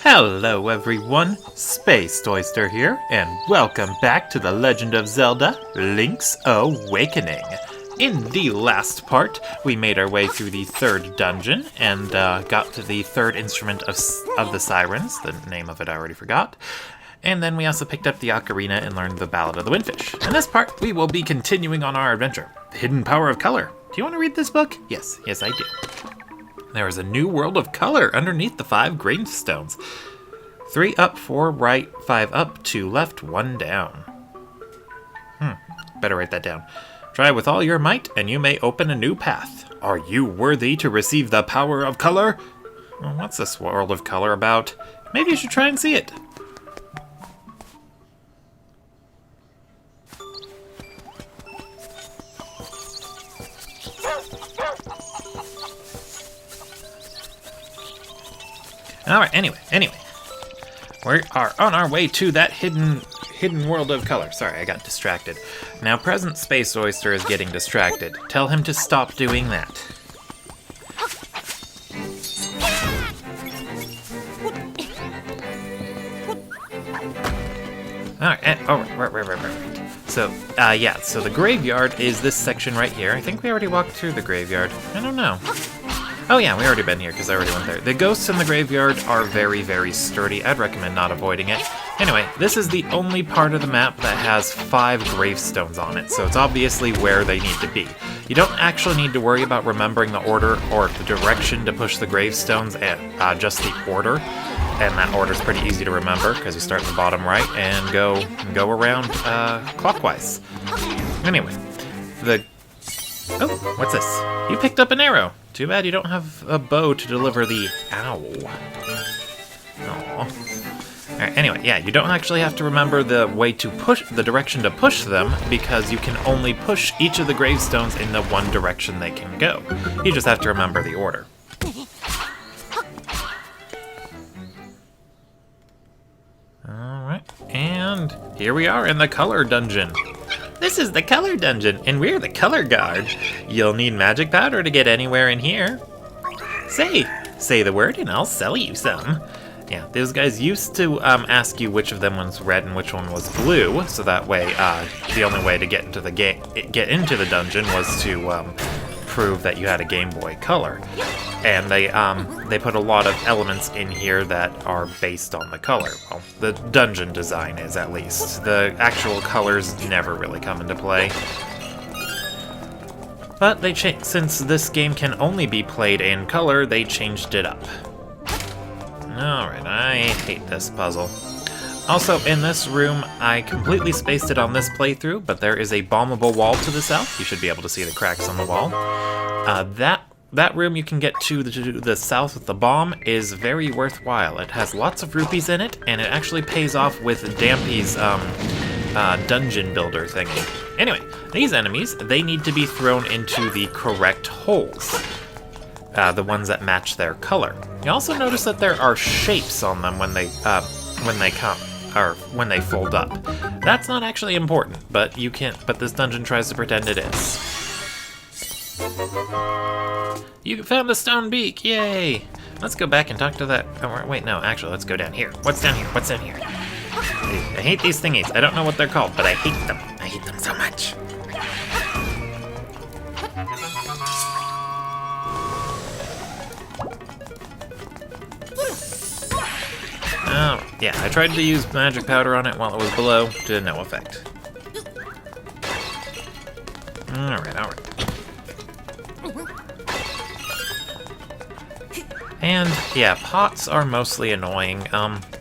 Hello everyone, Space Oyster here, and welcome back to The Legend of Zelda, Link's Awakening. In the last part, we made our way through the third dungeon, and got to the third instrument of the Sirens, the name of it I already forgot. And then we also picked up the ocarina and learned the Ballad of the Windfish. In this part, we will be continuing on our adventure, The Hidden Power of Color. Do you want to read this book? Yes, I do. There is a new world of color underneath the 5 gravestones. 3 up, 4 right, 5 up, 2 left, 1 down. Better write that down. Try with all your might, and you may open a new path. Are you worthy to receive the power of color? Well, what's this world of color about? Maybe you should try and see it. Alright, anyway. We are on our way to that hidden world of color. Sorry, I got distracted. Now, present Space Oyster is getting distracted. Tell him to stop doing that. Alright, So, so the graveyard is this section right here. I think we already walked through the graveyard. I don't know. Oh yeah, we already been here because I already went there. The ghosts in the graveyard are very, very sturdy. I'd recommend not avoiding it. Anyway, this is the only part of the map that has 5 gravestones on it, so it's obviously where they need to be. You don't actually need to worry about remembering the order or the direction to push the gravestones, and just the order. And that order's pretty easy to remember because you start in the bottom right and go around clockwise. Anyway, oh, what's this? You picked up an arrow. Too bad you don't have a bow to deliver the owl. Aww. Alright, anyway, yeah, you don't actually have to remember the direction to push them, because you can only push each of the gravestones in the one direction they can go. You just have to remember the order. Alright, and here we are in the color dungeon. This is the color dungeon, and we're the color guard. You'll need magic powder to get anywhere in here. Say the word and I'll sell you some. Yeah, those guys used to ask you which of them was red and which one was blue, so that way the only way to get into the dungeon was to prove that you had a Game Boy Color. And they put a lot of elements in here that are based on the color. Well, the dungeon design is, at least. The actual colors never really come into play. But since this game can only be played in color, they changed it up. Alright, I hate this puzzle. Also, in this room, I completely spaced it on this playthrough, but there is a bombable wall to the south. You should be able to see the cracks on the wall. That room you can get to the south with the bomb is very worthwhile. It has lots of rupees in it, and it actually pays off with Dampy's dungeon builder thingy. Anyway, these enemies, they need to be thrown into the correct holes. The ones that match their color. You also notice that there are shapes on them when they fold up. That's not actually important, but this dungeon tries to pretend it is. You found the stone beak, yay! Let's go back and talk to that. Oh, wait, no, actually, let's go down here. What's down here? I hate these thingies. I don't know what they're called, but I hate them. I hate them so much. Oh, yeah, I tried to use magic powder on it while it was below, to no effect. Alright. And, yeah, pots are mostly annoying.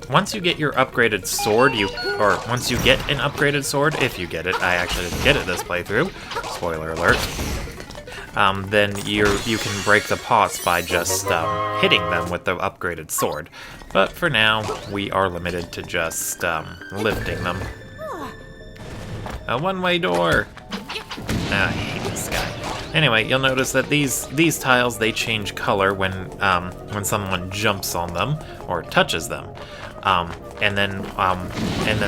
Once you get your upgraded sword, once you get an upgraded sword, if you get it, I actually didn't get it this playthrough, spoiler alert, then you can break the pots by just hitting them with the upgraded sword. But for now, we are limited to just lifting them. A one-way door! I hate this guy. Anyway, you'll notice that these tiles, they change color when someone jumps on them or touches them, and then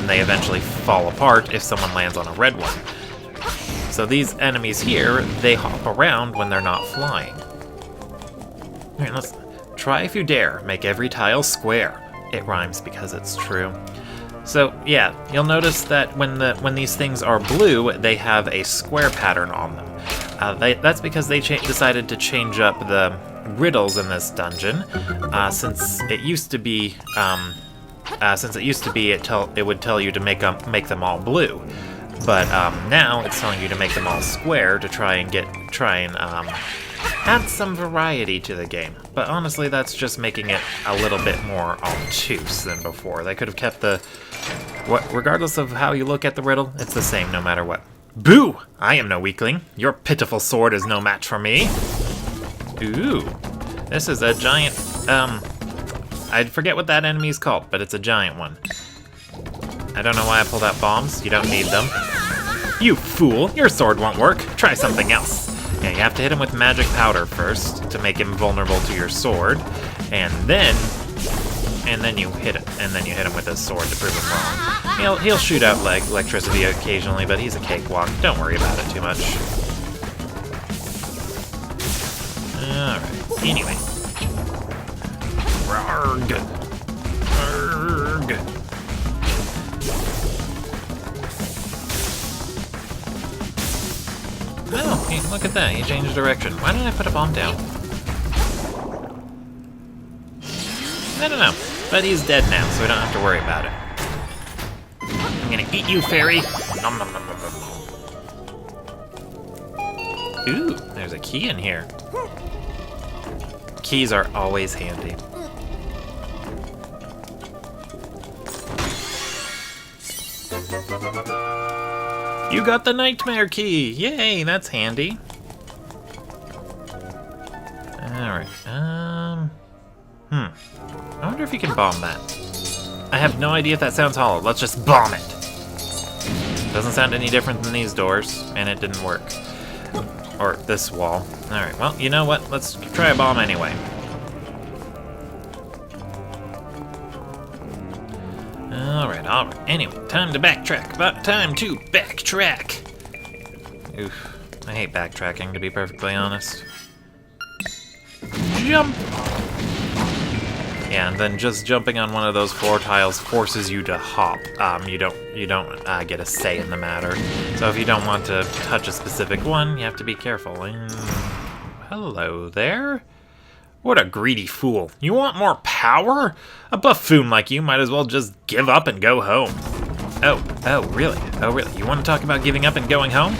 they eventually fall apart if someone lands on a red one. So these enemies here, they hop around when they're not flying. Alright, let's try if you dare. Make every tile square. It rhymes because it's true. So yeah, you'll notice that when these things are blue, they have a square pattern on them. That's because they decided to change up the riddles in this dungeon, since it used to be it would tell you to make them all blue, but now it's telling you to make them all square to try and add some variety to the game. But honestly, that's just making it a little bit more obtuse than before. They could have kept regardless of how you look at the riddle, it's the same no matter what. Boo! I am no weakling. Your pitiful sword is no match for me. Ooh, this is a giant, I forget what that enemy is called, but it's a giant one. I don't know why I pulled out bombs. You don't need them. You fool! Your sword won't work. Try something else. Yeah, you have to hit him with magic powder first to make him vulnerable to your sword, and then you hit it, and then you hit him with his sword to prove him wrong. He'll shoot out like electricity occasionally, but he's a cakewalk. Don't worry about it too much. Alright, anyway. Rarg. Rarg. Oh, hey, look at that, he changed direction. Why didn't I put a bomb down? I don't know, but he's dead now, so we don't have to worry about it. I'm gonna eat you, fairy! Nom nom nom nom nom. Ooh, there's a key in here. Keys are always handy. You got the nightmare key! Yay, that's handy. Alright, I wonder if you can bomb that. I have no idea if that sounds hollow. Let's just bomb it! Doesn't sound any different than these doors, and it didn't work. Or this wall. Alright, well, you know what? Let's try a bomb anyway. Alright. Anyway, time to backtrack. About time to backtrack! Oof. I hate backtracking, to be perfectly honest. Jump! Yeah, and then just jumping on one of those floor tiles forces you to hop. You don't get a say in the matter. So if you don't want to touch a specific one, you have to be careful. And hello there. What a greedy fool. You want more power? A buffoon like you might as well just give up and go home. Oh, really? Oh, really? You want to talk about giving up and going home?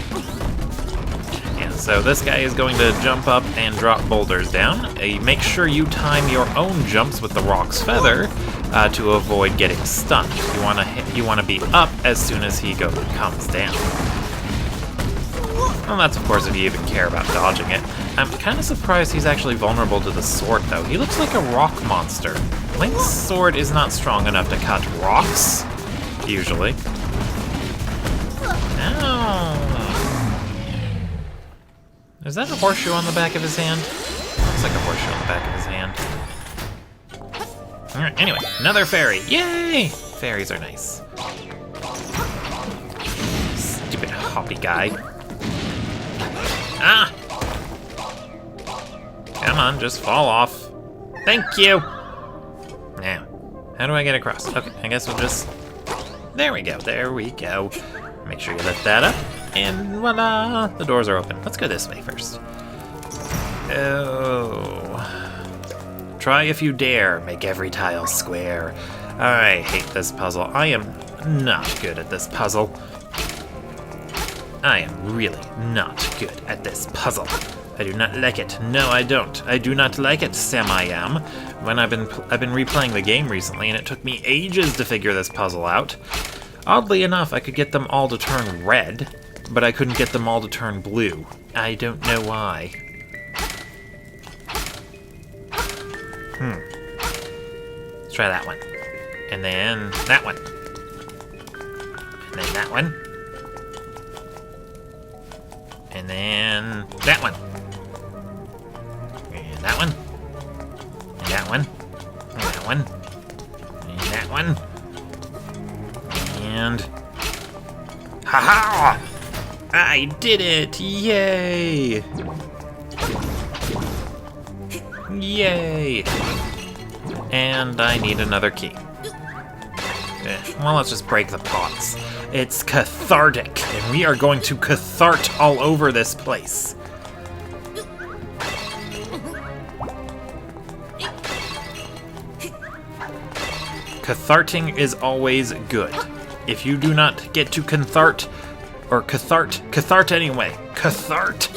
Yeah, so this guy is going to jump up and drop boulders down. Make sure you time your own jumps with the rock's feather to avoid getting stunned. You want to be up as soon as he comes down. Well, that's of course if you even care about dodging it. I'm kind of surprised he's actually vulnerable to the sword, though. He looks like a rock monster. Link's sword is not strong enough to cut rocks, usually. Ow. Is that a horseshoe on the back of his hand? Looks like a horseshoe on the back of his hand. Alright, anyway, another fairy. Yay! Fairies are nice. Stupid hoppy guy. Ah! Come on, just fall off. Thank you! Now, how do I get across? Okay, I guess we'll just... There we go, there we go. Make sure you lift that up, and voila! The doors are open. Let's go this way first. Oh. Try if you dare, make every tile square. I hate this puzzle. I am not good at this puzzle. I am really not good at this puzzle. I do not like it. No, I don't. I do not like it, Sam I am. I've been replaying the game recently, and it took me ages to figure this puzzle out. Oddly enough, I could get them all to turn red, but I couldn't get them all to turn blue. I don't know why. Let's try that one. And then that one. And then that one. And then that one. And that one. And that one. And that one. And that one. And... Ha-ha! I did it! Yay! Yay! And I need another key. Well, let's just break the pots. It's cathartic, and we are going to cathart all over this place. Catharting is always good. If you do not get to cathart anyway. Cathart!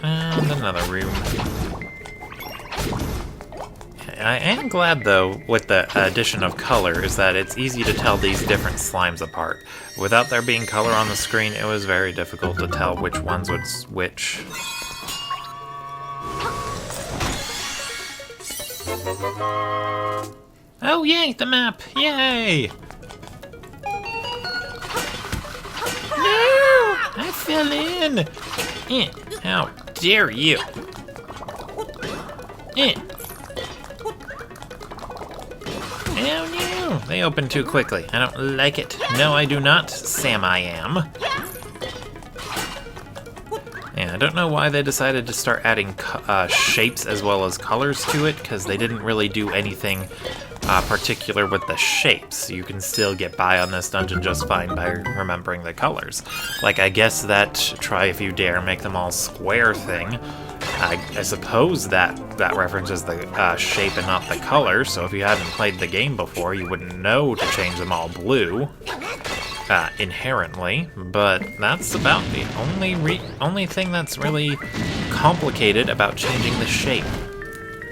And another room. I am glad, though, with the addition of color, is that it's easy to tell these different slimes apart. Without there being color on the screen, it was very difficult to tell which ones was which. Oh, yay, the map! Yay! No! I fell in! How dare you! Oh no! They opened too quickly. I don't like it. No, I do not, Sam I am. Yeah, I don't know why they decided to start adding shapes as well as colors to it, because they didn't really do anything particular with the shapes. You can still get by on this dungeon just fine by remembering the colors. Like, I guess that try if you dare make them all square thing, I suppose that references the shape and not the color, so if you hadn't played the game before, you wouldn't know to change them all blue. Inherently, but that's about the only thing that's really complicated about changing the shape.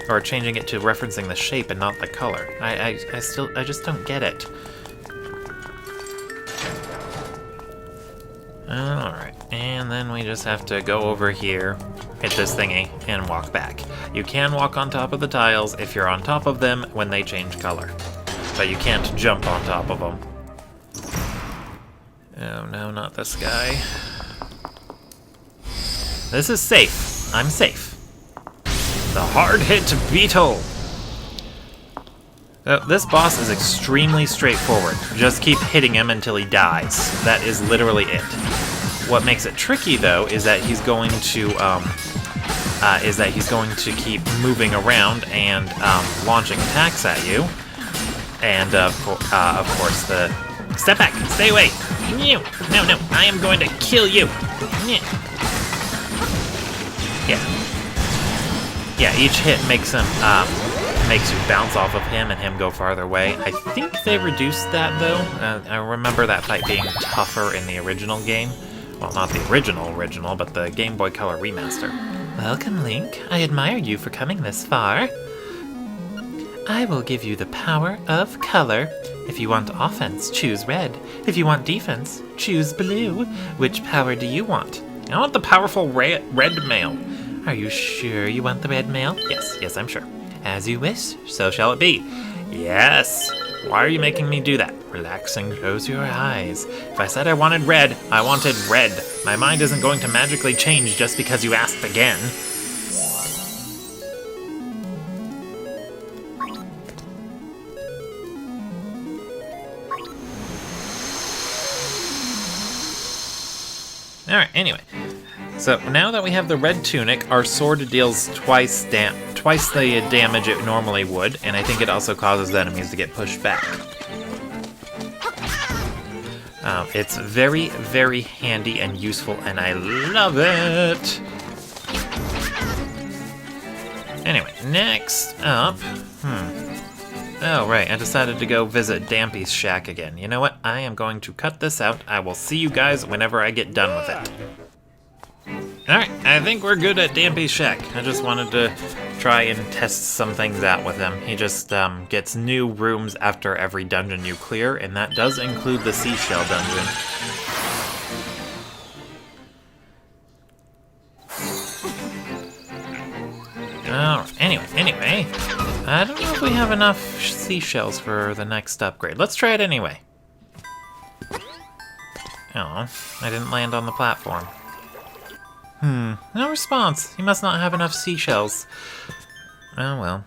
Or changing it to referencing the shape and not the color. I just don't get it. Alright, and then we just have to go over here, hit this thingy, and walk back. You can walk on top of the tiles if you're on top of them when they change color. But you can't jump on top of them. Oh no, not this guy. This is safe. I'm safe. The hard-hit beetle! This boss is extremely straightforward. Just keep hitting him until he dies. That is literally it. What makes it tricky, though, is that he's going to keep moving around and launching attacks at you. And of course, the step back, stay away. No, I am going to kill you. Yeah, each hit makes him makes you bounce off of him and him go farther away. I think they reduced that, though. I remember that fight being tougher in the original game. Well, not the original, but the Game Boy Color remaster. Welcome, Link. I admire you for coming this far. I will give you the power of color. If you want offense, choose red. If you want defense, choose blue. Which power do you want? I want the powerful red mail. Are you sure you want the red mail? Yes, I'm sure. As you wish, so shall it be. Yes! Why are you making me do that? Relax and close your eyes. If I said I wanted red, I wanted red. My mind isn't going to magically change just because you asked again. Alright, anyway. So now that we have the red tunic, our sword deals twice the damage it normally would, and I think it also causes the enemies to get pushed back. It's very, very handy and useful, and I love it! Anyway, next up... Oh, right, I decided to go visit Dampy's shack again. You know what? I am going to cut this out. I will see you guys whenever I get done with it. Alright, I think we're good at Dampy's shack. I just wanted to try and test some things out with him. He just gets new rooms after every dungeon you clear, and that does include the seashell dungeon. Alright, anyway, I don't know if we have enough seashells for the next upgrade. Let's try it anyway. Oh, I didn't land on the platform. No response. He must not have enough seashells. Oh well.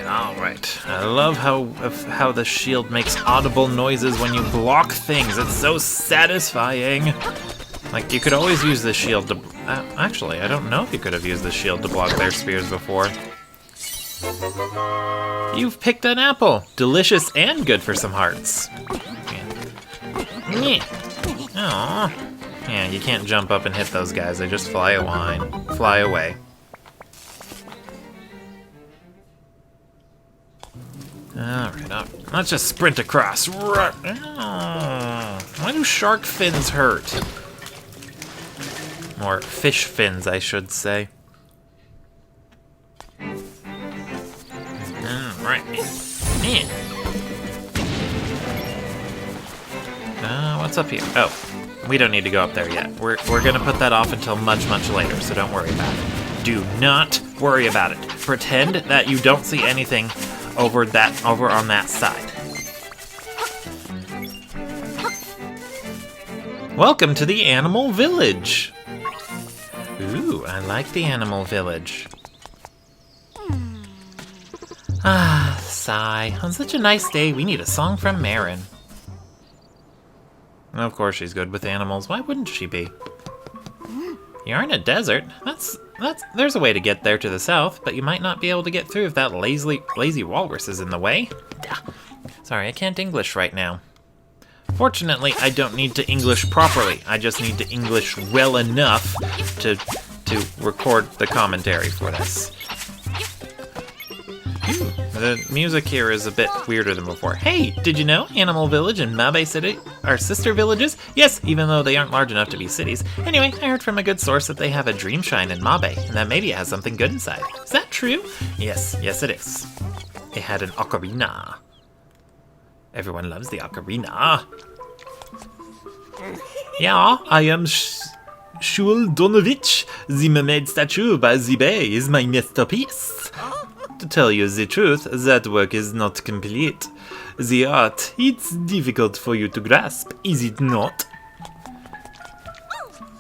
Alright. perfect. I love how the shield makes audible noises when you block things. It's so satisfying. Like, you could always use the shield to... actually, I don't know if you could have used the shield to block their spears before. You've picked an apple. Delicious and good for some hearts. Yeah. Aww. Yeah, you can't jump up and hit those guys. They just fly away. Alright, let's just sprint across. Oh, why do shark fins hurt? Or fish fins, I should say. Right. Man. What's up here? Oh, we don't need to go up there yet. We're gonna put that off until much, much later, so don't worry about it. Do not worry about it. Pretend that you don't see anything over on that side. Welcome to the animal village. Ooh, I like the animal village. Ah, sigh. On such a nice day, we need a song from Marin. Of course she's good with animals. Why wouldn't she be? You're in a desert. There's a way to get there to the south, but you might not be able to get through if that lazy walrus is in the way. Sorry, I can't English right now. Fortunately, I don't need to English properly. I just need to English well enough to record the commentary for this. The music here is a bit weirder than before. Hey, did you know Animal Village and Mabe City are sister villages? Yes, even though they aren't large enough to be cities. Anyway, I heard from a good source that they have a dream shrine in Mabe, and that maybe it has something good inside. Is that true? Yes, it is. It had an ocarina. Everyone loves the ocarina. Yeah, I am Shul Donovich. The mermaid statue by the bay is my masterpiece. To tell you the truth, that work is not complete. The art, it's difficult for you to grasp, is it not?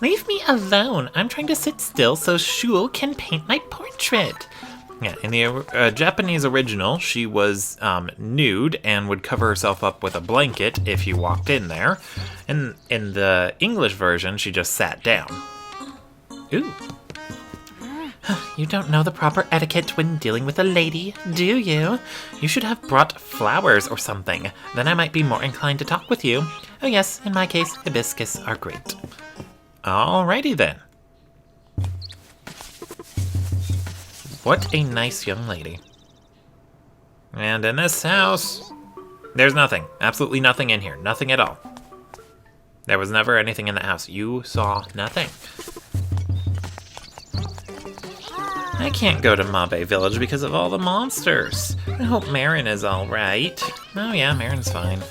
Leave me alone. I'm trying to sit still so Shul can paint my portrait. Yeah, in the Japanese original, she was nude and would cover herself up with a blanket if you walked in there. And in the English version, she just sat down. Ooh. You don't know the proper etiquette when dealing with a lady, do you? You should have brought flowers or something. Then I might be more inclined to talk with you. Oh yes, in my case, hibiscus are great. Alrighty then. What a nice young lady. And in this house, there's nothing. Absolutely nothing in here. Nothing at all. There was never anything in the house. You saw nothing. I can't go to Mabe Village because of all the monsters. I hope Marin is alright. Oh yeah, Marin's fine.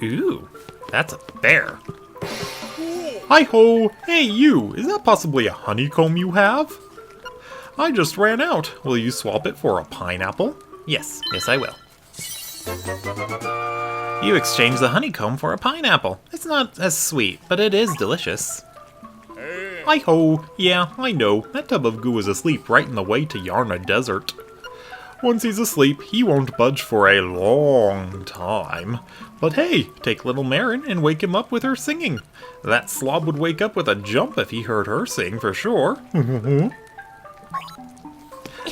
Ooh, that's a bear. Hi-ho! Hey you! Is that possibly a honeycomb you have? I just ran out. Will you swap it for a pineapple? Yes, I will. You exchanged the honeycomb for a pineapple. It's not as sweet, but it is delicious. Hi-ho! Yeah, I know. That tub of goo is asleep right in the way to Yarna Desert. Once he's asleep, he won't budge for a long time. But hey, take little Marin and wake him up with her singing. That slob would wake up with a jump if he heard her sing, for sure.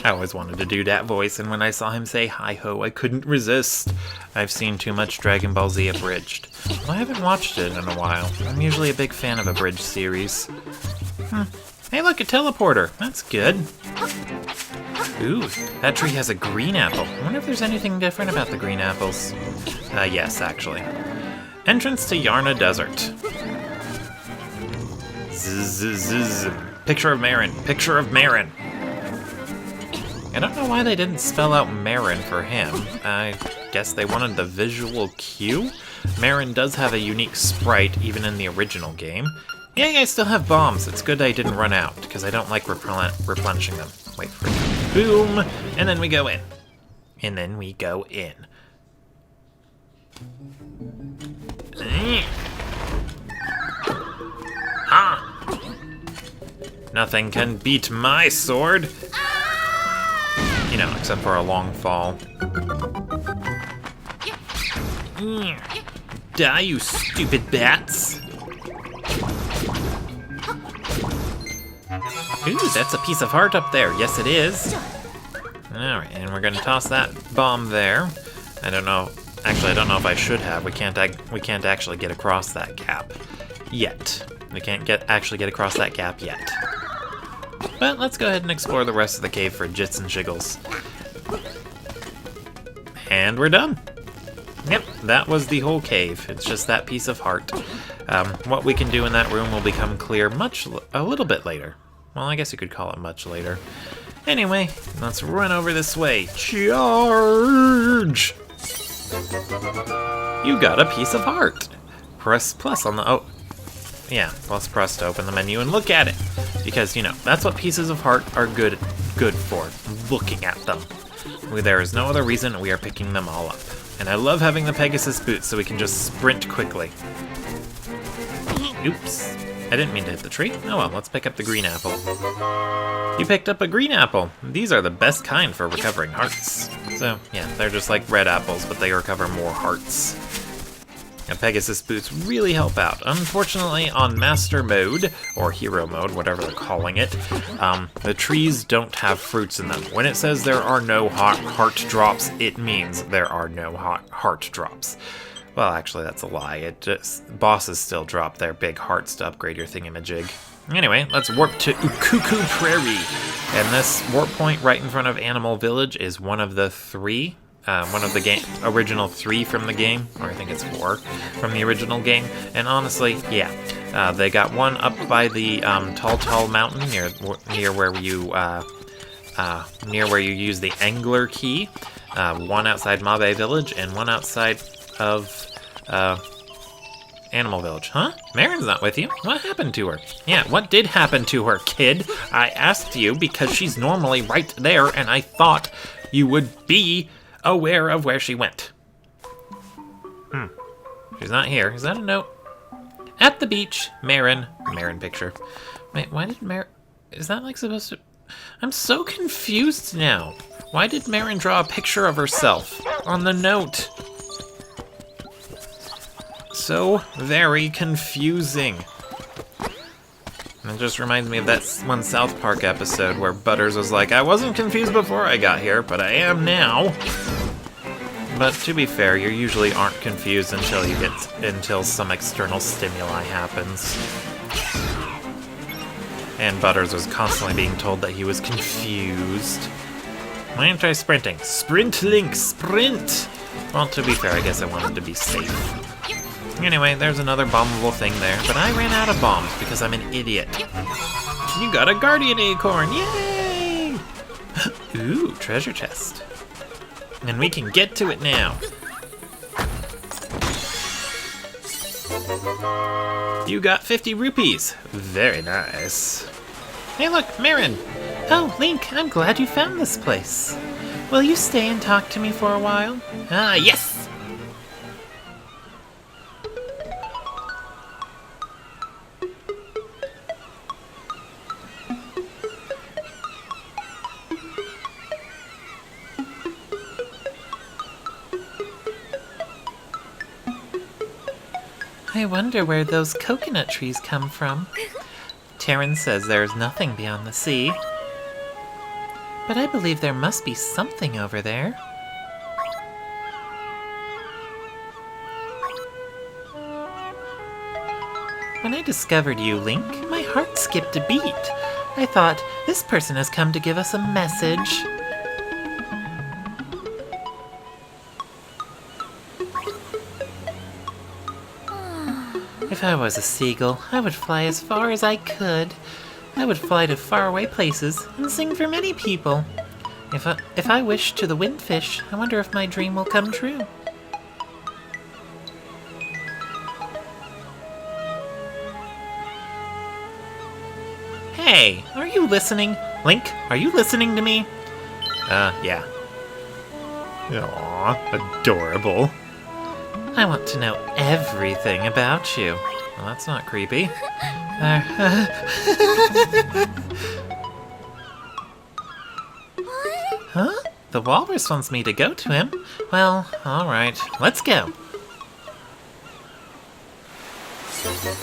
I always wanted to do that voice, and when I saw him say hi-ho, I couldn't resist. I've seen too much Dragon Ball Z abridged. Well, I haven't watched it in a while. I'm usually a big fan of abridged series. Hey, look, a teleporter. That's good. Ooh, that tree has a green apple. I wonder if there's anything different about the green apples. Yes, actually. Entrance to Yarna Desert. Zzz. Picture of Marin. Picture of Marin. I don't know why they didn't spell out Marin for him. I guess they wanted the visual cue. Marin does have a unique sprite, even in the original game. Yeah, I still have bombs. It's good I didn't run out, because I don't like replenishing them. Wait for it. Boom! And then we go in. And then we go in. Ah! Nothing can beat my sword. You know, except for a long fall. Die, you stupid bats! Ooh, that's a piece of heart up there. Yes, it is. Alright, and we're gonna toss that bomb there. I don't know. Actually, I don't know if I should have. We can't actually get across that gap yet. We can't actually get across that gap yet. But let's go ahead and explore the rest of the cave for jits and jiggles. And we're done. Yep, that was the whole cave. It's just that piece of heart. What we can do in that room will become clear a little bit later. Well, I guess you could call it much later. Anyway, let's run over this way. Charge! You got a piece of heart. Press plus on the... Oh, yeah, plus press to open the menu and look at it. Because, you know, that's what pieces of heart are good for. Looking at them. There is no other reason we are picking them all up. And I love having the Pegasus boots so we can just sprint quickly. Oops. I didn't mean to hit the tree. Oh well, let's pick up the green apple. You picked up a green apple. These are the best kind for recovering hearts. So, yeah, they're just like red apples, but they recover more hearts. And Pegasus boots really help out. Unfortunately, on Master Mode, or Hero Mode, whatever they're calling it, the trees don't have fruits in them. When it says there are no heart drops, it means there are no heart drops. Well, actually, that's a lie. Bosses still drop their big hearts to upgrade your thingamajig. Anyway, let's warp to Ukuku Prairie. And this warp point right in front of Animal Village is one of the three. One of the original 3 from the game, or I think it's 4 from the original game. And honestly, yeah, they got one up by the Tall Mountain near where you use the Angler key. One outside Mabe Village and one outside of Animal Village. Huh? Marin's not with you. What happened to her? Yeah, what did happen to her, kid? I asked you because she's normally right there, and I thought you would be aware of where she went. She's not here. Is that a note? At the beach, Marin. Marin picture. Wait, why did Marin... Is that like supposed to... I'm so confused now. Why did Marin draw a picture of herself on the note? So very confusing. It just reminds me of that one South Park episode where Butters was like, I wasn't confused before I got here, but I am now. But to be fair, you usually aren't confused until some external stimuli happens. And Butters was constantly being told that he was confused. Why aren't I sprinting? Sprint, Link, sprint! Well, to be fair, I guess I wanted to be safe. Anyway, there's another bombable thing there, but I ran out of bombs because I'm an idiot. You got a Guardian Acorn, yay! Ooh, treasure chest. And we can get to it now. You got 50 rupees. Very nice. Hey look, Marin! Oh, Link, I'm glad you found this place. Will you stay and talk to me for a while? Ah, yes! I wonder where those coconut trees come from. Terran says there is nothing beyond the sea. But I believe there must be something over there. When I discovered you, Link, my heart skipped a beat. I thought, this person has come to give us a message. If I was a seagull, I would fly as far as I could. I would fly to faraway places and sing for many people. If I wish to the windfish, I wonder if my dream will come true. Hey, are you listening? Link, are you listening to me? Yeah. Aw, adorable. I want to know everything about you. Well, that's not creepy. Huh? The walrus wants me to go to him. Well, alright, let's go.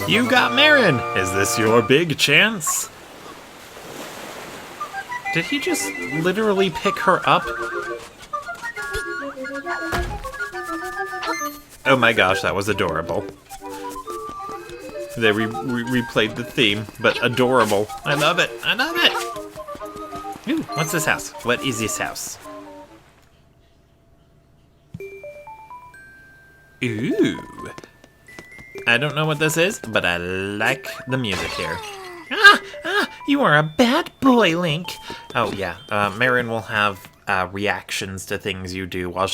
You got Marin! Is this your big chance? Did he just literally pick her up? Oh my gosh, that was adorable. They replayed the theme, but adorable. I love it. I love it. Ooh, what's this house? What is this house? Ooh. I don't know what this is, but I like the music here. You are a bad boy, Link. Oh yeah, Marin will have reactions to things you do while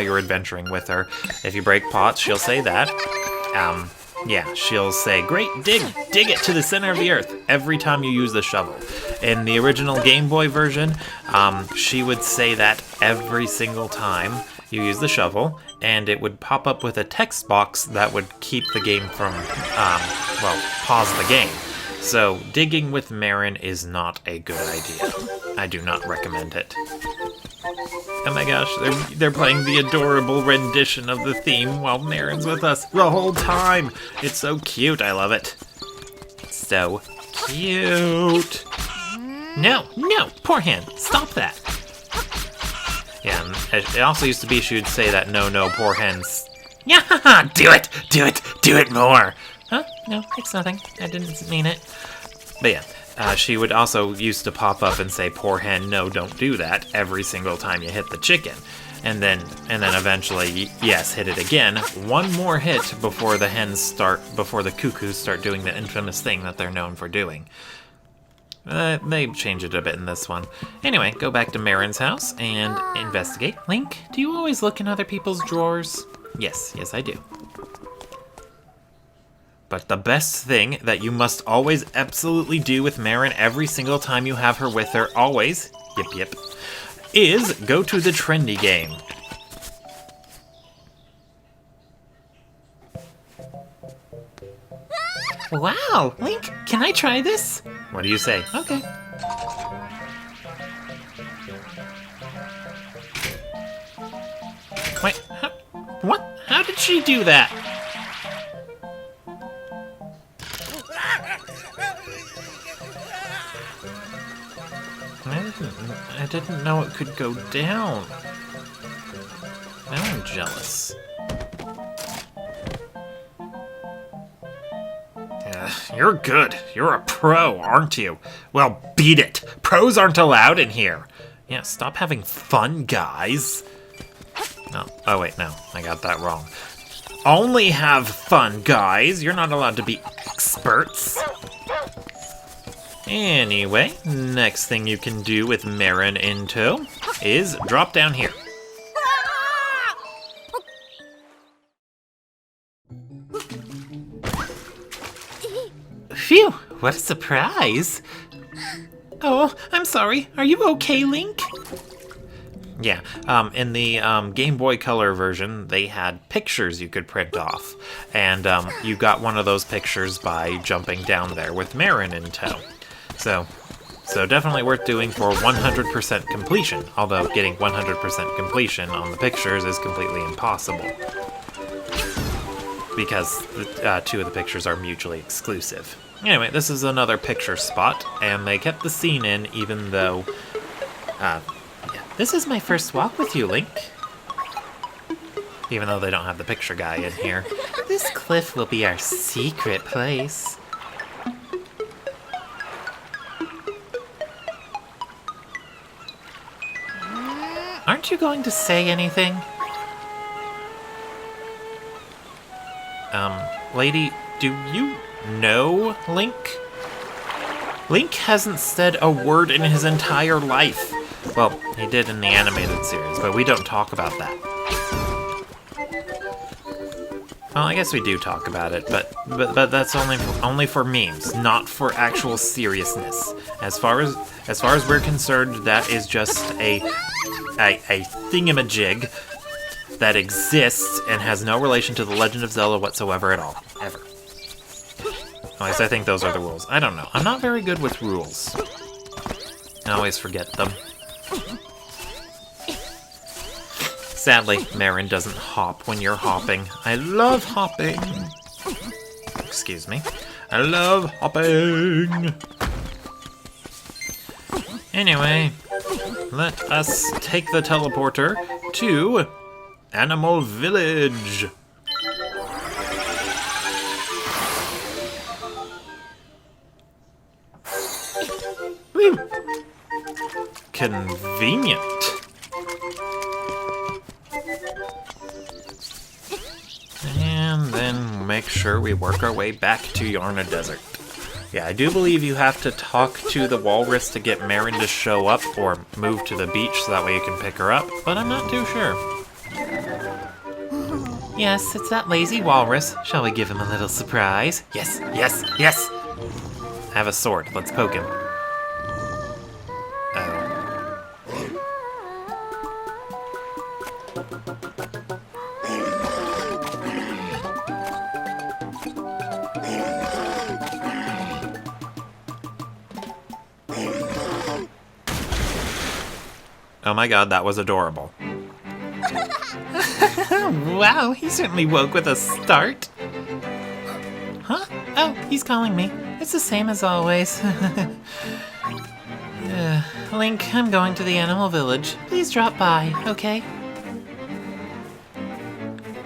you're adventuring with her. If you break pots, she'll say that. Yeah, she'll say, "Great, dig it to the center of the earth," every time you use the shovel. In the original Game Boy version, she would say that every single time you use the shovel, and it would pop up with a text box that would keep the game from, pause the game. So, digging with Marin is not a good idea. I do not recommend it. Oh my gosh, they're playing the adorable rendition of the theme while Marin's with us the whole time. It's so cute, I love it. So cute. No, poor hand, stop that. Yeah, and it also used to be she would say that no, poor hens. Yeah, do it more. Huh? No, it's nothing. I didn't mean it. But yeah, she would also used to pop up and say, "Poor hen, no, don't do that," every single time you hit the chicken. And then eventually, yes, hit it again. One more hit before the cuckoos start doing the infamous thing that they're known for doing. They changed it a bit in this one. Anyway, go back to Marin's house and investigate. Link, do you always look in other people's drawers? Yes, I do. But the best thing that you must always absolutely do with Marin every single time you have her with her, always, yip, is go to the trendy game. Wow, Link, can I try this? What do you say? Okay. Wait, what? How did she do that? I didn't know it could go down. Now I'm jealous. You're good. You're a pro, aren't you? Well, beat it. Pros aren't allowed in here. Yeah, stop having fun, guys. No. Oh, wait, no. I got that wrong. Only have fun, guys. You're not allowed to be experts. Anyway, next thing you can do with Marin in tow is drop down here. Phew, what a surprise. Oh, I'm sorry. Are you okay, Link? Yeah, in the Game Boy Color version, they had pictures you could print off. And you got one of those pictures by jumping down there with Marin in tow. So definitely worth doing for 100% completion, although getting 100% completion on the pictures is completely impossible. Because two of the pictures are mutually exclusive. Anyway, this is another picture spot, and they kept the scene in even though... this is my first walk with you, Link. Even though they don't have the picture guy in here. This cliff will be our secret place. Aren't you going to say anything? Lady, do you know Link? Link hasn't said a word in his entire life. Well, he did in the animated series, but we don't talk about that. Well, I guess we do talk about it, but that's only for memes, not for actual seriousness. As far as we're concerned, that is just a thingamajig that exists and has no relation to The Legend of Zelda whatsoever at all. Ever. At least I think those are the rules. I don't know. I'm not very good with rules. I always forget them. Sadly, Marin doesn't hop when you're hopping. I love hopping. Excuse me. I love hopping. Anyway, let us take the teleporter to Animal Village. Woo. Convenient. And then make sure we work our way back to Yarna Desert. Yeah, I do believe you have to talk to the walrus to get Marin to show up or move to the beach so that way you can pick her up, but I'm not too sure. Yes, it's that lazy walrus. Shall we give him a little surprise? Yes, yes, yes! I have a sword. Let's poke him. Oh my god, that was adorable. Wow, he certainly woke with a start. Huh? Oh, he's calling me. It's the same as always. Link, I'm going to the animal village. Please drop by, okay?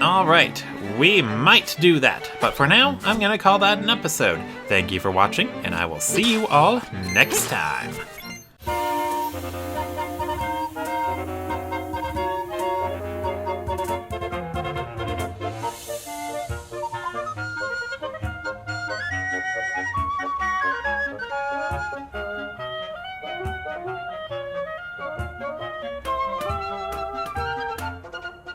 Alright, we might do that, but for now, I'm gonna call that an episode. Thank you for watching, and I will see you all next time.